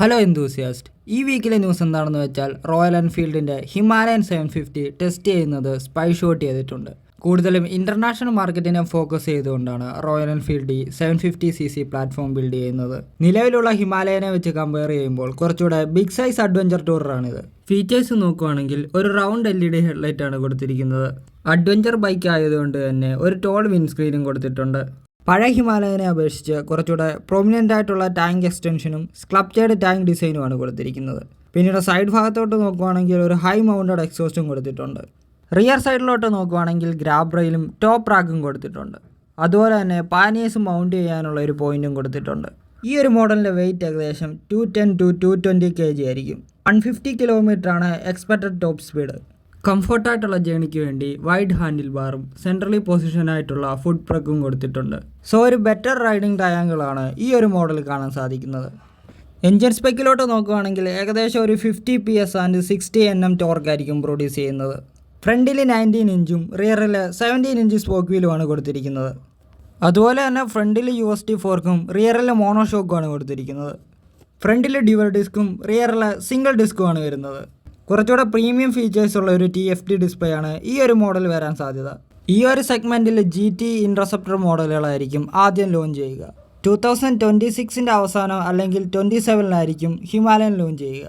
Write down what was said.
Hello enthusiast. ഈ വീക്കിലെ news എന്താണെന്ന് വെച്ചാൽ റോയൽ എൻഫീൽഡിൻ്റെ ഹിമാലയൻ 750 ടെസ്റ്റ് ചെയ്യുന്നത് സ്പൈ ഷോട്ട് ചെയ്തിട്ടുണ്ട്. കൂടുതലും ഇൻ്റർനാഷണൽ മാർക്കറ്റിനെ ഫോക്കസ് ചെയ്തുകൊണ്ടാണ് റോയൽ എൻഫീൽഡ് ഈ 750cc പ്ലാറ്റ്ഫോം ബിൽഡ് ചെയ്യുന്നത്. നിലവിലുള്ള ഹിമാലയനെ വെച്ച് കമ്പയർ ചെയ്യുമ്പോൾ കുറച്ചുകൂടെ ബിഗ് സൈസ് അഡ്വഞ്ചർ ടൂറാണിത്. ഫീച്ചേഴ്സ് നോക്കുകയാണെങ്കിൽ ഒരു റൗണ്ട് LED ഹെഡ്ലൈറ്റ് ആണ് കൊടുത്തിരിക്കുന്നത്. അഡ്വഞ്ചർ ബൈക്ക് ആയതുകൊണ്ട് തന്നെ ഒരു ടോൾ വിൻസ്ക്രീനും കൊടുത്തിട്ടുണ്ട്. പഴയ ഹിമാലയനെ അപേക്ഷിച്ച് കുറച്ചുകൂടെ പ്രൊമിനൻ്റ് ആയിട്ടുള്ള ടാങ്ക് എക്സ്റ്റൻഷനും സ്ക്ലപ്ചേർഡ് ടാങ്ക് ഡിസൈനുമാണ് കൊടുത്തിരിക്കുന്നത്. പിന്നീട് സൈഡ് ഭാഗത്തോട്ട് നോക്കുകയാണെങ്കിൽ ഒരു ഹൈ മൗണ്ടഡ് എക്സോസ്റ്റും കൊടുത്തിട്ടുണ്ട്. റിയർ സൈഡിലോട്ട് നോക്കുകയാണെങ്കിൽ ഗ്രാബ് റെയിലും ടോപ്പ് റാക്കും കൊടുത്തിട്ടുണ്ട്. അതുപോലെ തന്നെ പാനിയേഴ്സ് മൗണ്ട് ചെയ്യാനുള്ള ഒരു പോയിന്റും കൊടുത്തിട്ടുണ്ട്. ഈ ഒരു മോഡലിൻ്റെ വെയിറ്റ് ഏകദേശം 210 to 220 kg ആയിരിക്കും. 150 km ആണ് എക്സ്പെക്റ്റഡ് ടോപ്പ് സ്പീഡ്. കംഫർട്ടായിട്ടുള്ള ജേണിക്ക് വേണ്ടി വൈഡ് ഹാൻഡിൽ ബാറും സെൻട്രലി പൊസിഷനായിട്ടുള്ള ഫുഡ് പ്രക്കും കൊടുത്തിട്ടുണ്ട്. സോ ഒരു ബെറ്റർ റൈഡിംഗ് ട്രയാങ്കിളാണ് ഈ ഒരു മോഡൽ കാണാൻ സാധിക്കുന്നത്. എൻജിൻ സ്പെക്കിലോട്ട് നോക്കുകയാണെങ്കിൽ ഏകദേശം ഒരു 50 PS ആൻഡ് 60 Nm ടോർക്കായിരിക്കും പ്രൊഡ്യൂസ് ചെയ്യുന്നത്. ഫ്രണ്ടിൽ 19 ഇഞ്ചും റിയറിൽ 17 ഇഞ്ച് സ്പോക്ക് വീലുമാണ് കൊടുത്തിരിക്കുന്നത്. അതുപോലെ തന്നെ ഫ്രണ്ടിൽ USD ഫോർക്കും റിയറിൽ മോണോഷോക്കുമാണ് കൊടുത്തിരിക്കുന്നത്. ഫ്രണ്ടിൽ ഡ്യുവൽ ഡിസ്കും റിയറിൽ സിംഗിൾ ഡിസ്കുമാണ് വരുന്നത്. കുറച്ചുകൂടെ പ്രീമിയം ഫീച്ചേഴ്സ് ഉള്ള ഒരു TFT ഡിസ്പ്ലേ ആണ് ഈ ഒരു മോഡൽ വരാൻ സാധ്യത. ഈ ഒരു സെഗ്മെൻറ്റിൽ GT ഇൻട്രസെപ്റ്റർ മോഡലുകളായിരിക്കും ആദ്യം ലോഞ്ച് ചെയ്യുക. 2026 അവസാനം അല്ലെങ്കിൽ 27 ഹിമാലയൻ ലോഞ്ച് ചെയ്യുക.